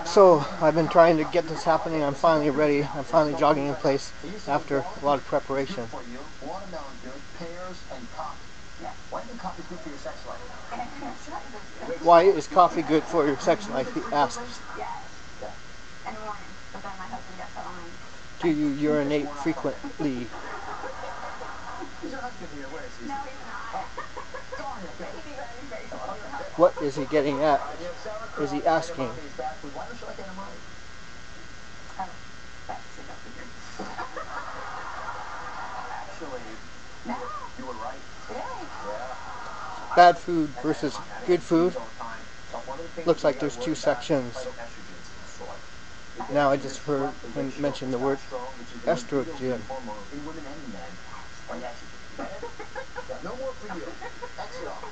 So I've been trying to get this happening. I'm finally ready. I'm finally jogging in place after a lot of preparation. Why is coffee good for your sex life? He asks. Do you urinate frequently? What is he getting at? Is he asking? Bad food versus good food. Looks like there's two sections. Now I just heard him mention the word estrogen. No more for you. Exit off.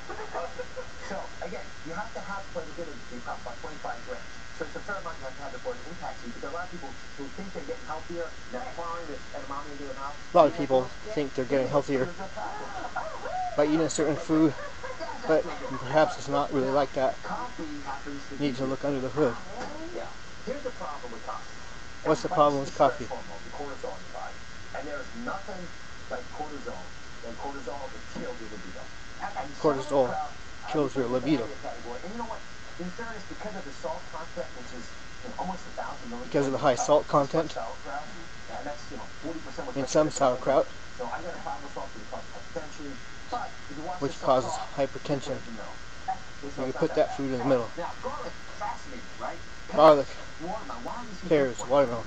So, again, you have to have quite a bit of decomp, about 25 grams. So it's a fair amount you have to have before it impacts you. But there are a lot of people who think they're getting healthier, they're applying this edamame into their mouth. A lot of people think they're getting healthier by eating a certain food, but perhaps it's not really like that. You need to look under the hood. Yeah. Here's the problem with coffee. What's the problem with coffee? The cortisol in your body. And there's nothing like cortisol. And cortisol will kill your libido. Cortisol kills your libido. And you know what? In fairness, because of the salt content, which is almost 1,000 milligrams. Because of the high salt content and that's 40% in some sauerkraut, so I got a problem with salt because it causes hypertension. But if you watch which causes hypertension. You can put that food in the middle. Now, garlic, fascinating, right? Garlic, Watermelon. pears, watermelon.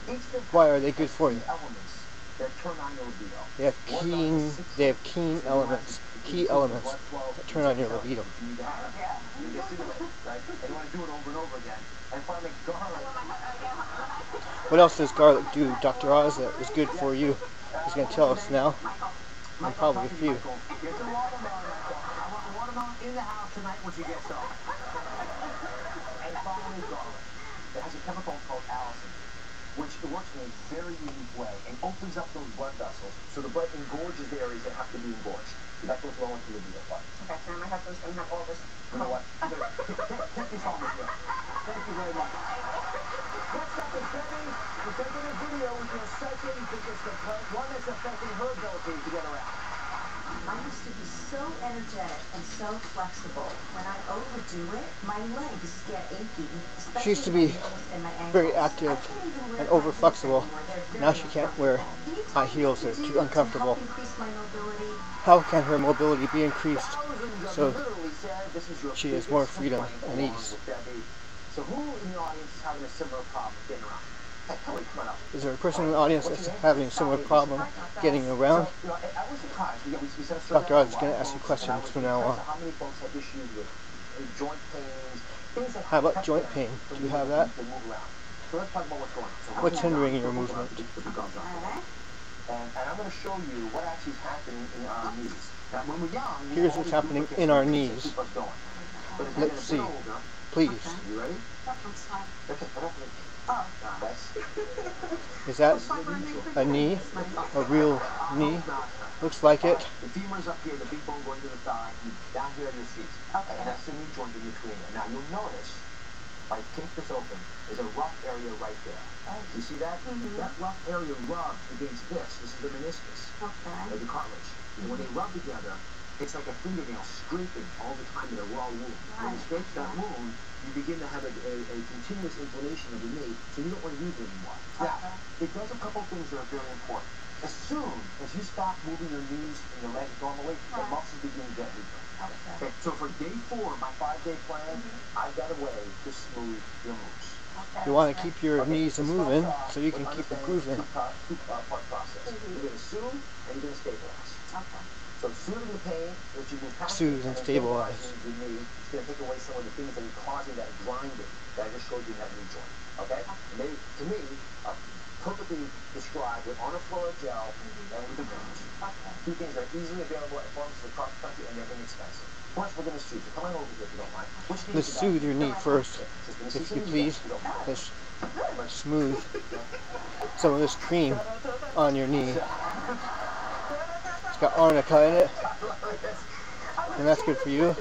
Why are they good for you? Elements that turn on your libido. They have key elements that turn on your libido. What else does garlic do, Dr. Oz, that is good for you? He's going to tell us now, and probably a few. In the house tonight when she gets home. And finally, garlic. It has a chemical called allicin, which works in a very unique way and opens up those blood vessels so the blood engorges the areas that have to be engorged. That goes well into the libido part. Okay, so my husband's going to have all this. You know what? Take this home with you. Thank you very much. Next up is Debbie. We're taking a video with your session because the one that's affecting her ability to get around. I used to be so energetic and so flexible. When I overdo it, my legs get achy. She used to be very active and over flexible. Now she can't wear high heels, they're too uncomfortable. How can her mobility be increased so she has more freedom and ease? So who in the audience is having a similar problem getting around? Hey, Kelly, come on up. Is there a person in the audience that's having a similar problem getting around? Dr. Oz is going to ask you questions from now on. How about joint pain? Do you have that? What's hindering your movement? And I'm going to show you what actually is happening in our knees. Now, when we're young, here's what's happening in our knees. Let's see. Please. You ready? Is that a knee? A real knee? Looks like it. The femur's up here, the big bone going to the thigh, and down here are your feet. Okay. And that's the knee joint in between them. Now you'll notice, if I kick this open, there's a rough area right there. You see that? That rough area rubs against this. This is the meniscus. Okay. Or the cartilage. And when they rub together, it's like a fingernail scraping all the time in a raw wound. When you scrape that wound, you begin to have a continuous inflammation of the knee, so you don't want to use it anymore. Now, it does a couple things that are very important. As soon as you stop moving your knees and your legs normally, the muscles begin to get weaker. Okay. So for day 4 of my 5-day plan, I've got a way to smooth your moves. You want to keep your knees moving so you can keep the groove in. Two-part process. You're going to soothe and you're going to stabilize. Okay. So soothing the pain, that you move past soothe and stabilize. Your knee, it's going to take away some of the things that are causing that grinding that I just showed you in that knee joint. Okay? And they, to me, are perfectly described with on a floor gel and with the bands. Two things that are easily available at pharmacies across the country and they're inexpensive. First, we're going to soothe. So come on over here if you don't mind. Let's soothe your knee first, if you please. Let's smooth some of this cream on your knee. It's got arnica in it, and that's good for you.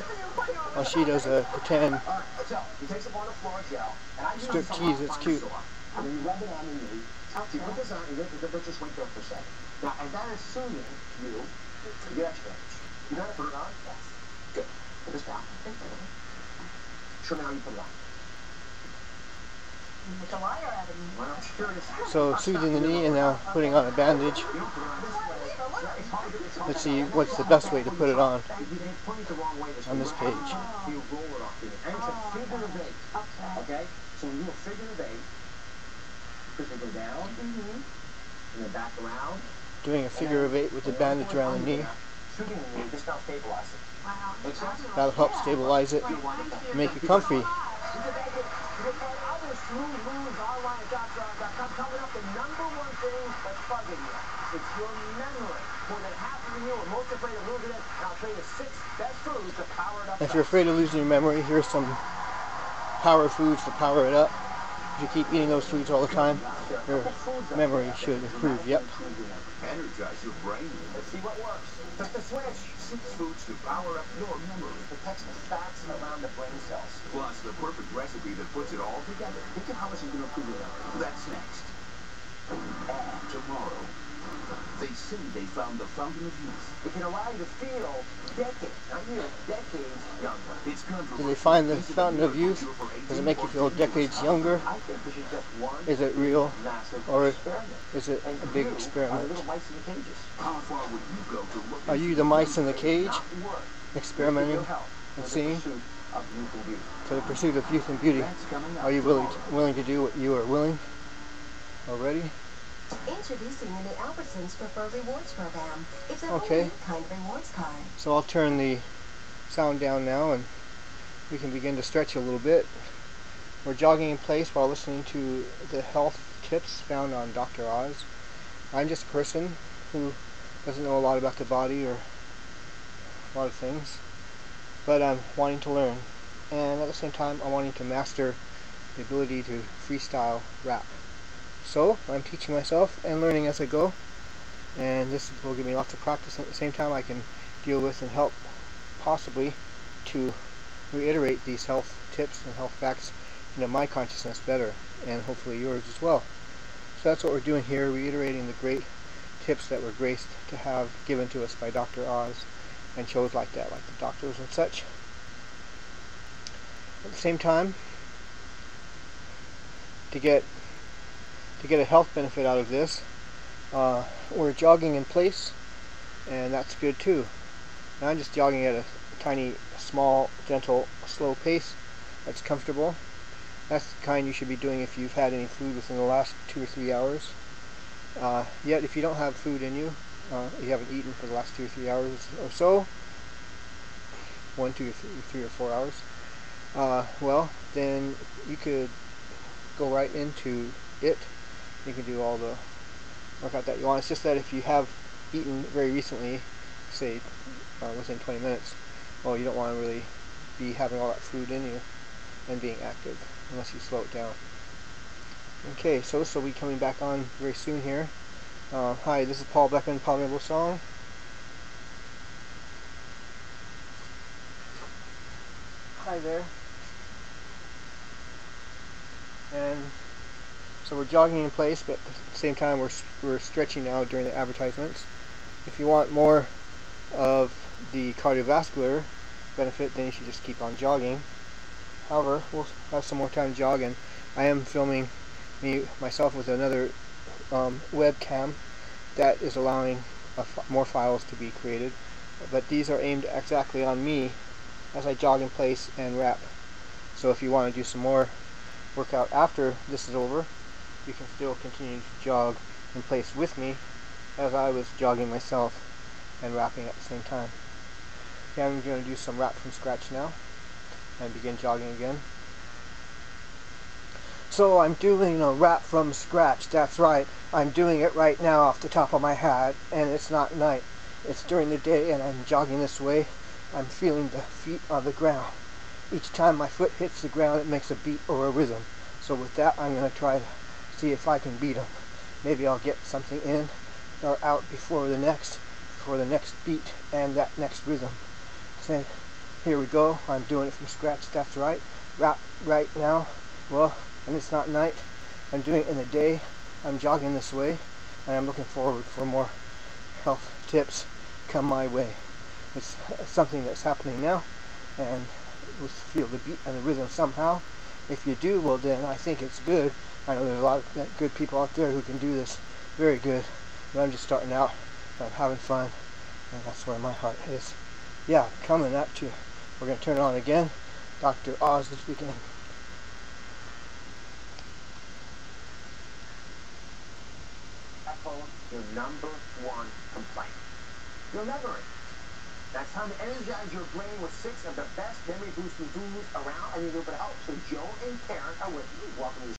While she does a pretend So, he takes a bar of floor gel, and I use Strip some tease, it's cute. and then you rub it on the knee. So you put this on, and let's just wait there for a second. Now, as that is soothing you, you get extra energy. You know how to put it on? Yes. Good. Put this down. Show me how you put it on. Make a liar out of me. Well, I'm curious. So soothing the knee and now putting on a bandage. Let's see what's the best way to put it on this page. You roll it off, and it's a figure of 8. Okay? So when you do a figure of 8, because they go down, and then back around. Doing a figure of 8 with the bandage around the knee. Shooting the knee, just now stabilize it. Makes sense? That'll help stabilize it, make it comfy. Smooth moves online at DoctorOzRap. Coming up, the #1 thing that's bugging you. It's your memory. More than half of you are most afraid of losing it. And I'll tell you the 6 best foods to power it up. If you're afraid of losing your memory, here's some power foods to power it up. If you keep eating those foods all the time, your memory should improve. Yep. Energize your brain. Let's see what works. Just a switch. 6 foods to power up your memory. Protects the fats around the brain cells. Plus the perfect recipe that puts it all together. Think of how much is going to improve your memory. That's next. Tomorrow, they say they found the fountain of youth. It can allow you to feel decades, not years, decades younger. It's Did they find the fountain of youth? Does it make you feel decades younger? I think this is just one Is it real? massive Or experiment. is it a big Are the experiment? little mice in the cages. How far would you go to look Are you the mice in the cage, Not work. experimenting Your health and for the seeing pursuit of youth and beauty. for the pursuit of youth and beauty? That's coming up Are you tomorrow. willing to do what you are willing already? Introducing the new Albertsons Preferred Rewards program. It's a Okay. whole new kind of rewards card. So I'll turn the sound down now and we can begin to stretch a little bit. We're jogging in place while listening to the health tips found on Dr. Oz. I'm just a person who doesn't know a lot about the body or a lot of things, but I'm wanting to learn, and at the same time I'm wanting to master the ability to freestyle rap. So I'm teaching myself and learning as I go, and this will give me lots of practice. At the same time I can deal with and help possibly to reiterate these health tips and health facts into my consciousness better, and hopefully yours as well. So that's what we're doing here, reiterating the great tips that we're graced to have given to us by Dr. Oz and shows like that, like the doctors and such. At the same time, to get a health benefit out of this, we're jogging in place, and that's good too. Now I'm just jogging at a tiny, small, gentle, slow pace that's comfortable. That's the kind you should be doing if you've had any food within the last 2 or 3 hours. Yet if you don't have food in you, you haven't eaten for the last 2 or 3 hours or so, 1, 2, 3 or 4 hours, well, then you could go right into it. You can do all the workout that you want. It's just that if you have eaten very recently, say within 20 minutes, well, you don't want to really be having all that food in you and being active unless you slow it down. Okay, so this will be coming back on very soon here. Hi, this is Paul Beckman, Paul Rainbow Song. Hi there. And so we're jogging in place, but at the same time we're stretching now during the advertisements. If you want more of the cardiovascular benefit, then you should just keep on jogging. However, we'll have some more time jogging. I am filming myself with another webcam that is allowing more files to be created, but these are aimed exactly on me as I jog in place and rap. So if you want to do some more workout after this is over, you can still continue to jog in place with me as I was jogging myself and rapping at the same time. Okay, I'm going to do some rap from scratch now and begin jogging again. So I'm doing a rap from scratch, that's right. I'm doing it right now off the top of my head, and it's not night. It's during the day and I'm jogging this way. I'm feeling the feet on the ground. Each time my foot hits the ground it makes a beat or a rhythm. So with that I'm going to try to see if I can beat them. Maybe I'll get something in or out before the next beat and that next rhythm. Say, Here we go. I'm doing it from scratch. That's right. Right now. Well, and it's not night. I'm doing it in the day. I'm jogging this way, and I'm looking forward for more health tips come my way. It's something that's happening now, and we feel the beat and the rhythm somehow. If you do, well then I think it's good. I know there's a lot of good people out there who can do this very good, but I'm just starting out. I'm having fun, and that's where my heart is. Yeah, coming at you. We're going to turn it on again. Dr. Oz is beginning. Your number one complaint. Your memory. That's time to energize your brain with 6 of the best memory boosting foods around. I need a little bit of help. So Joe and Karen are with me. Welcome to the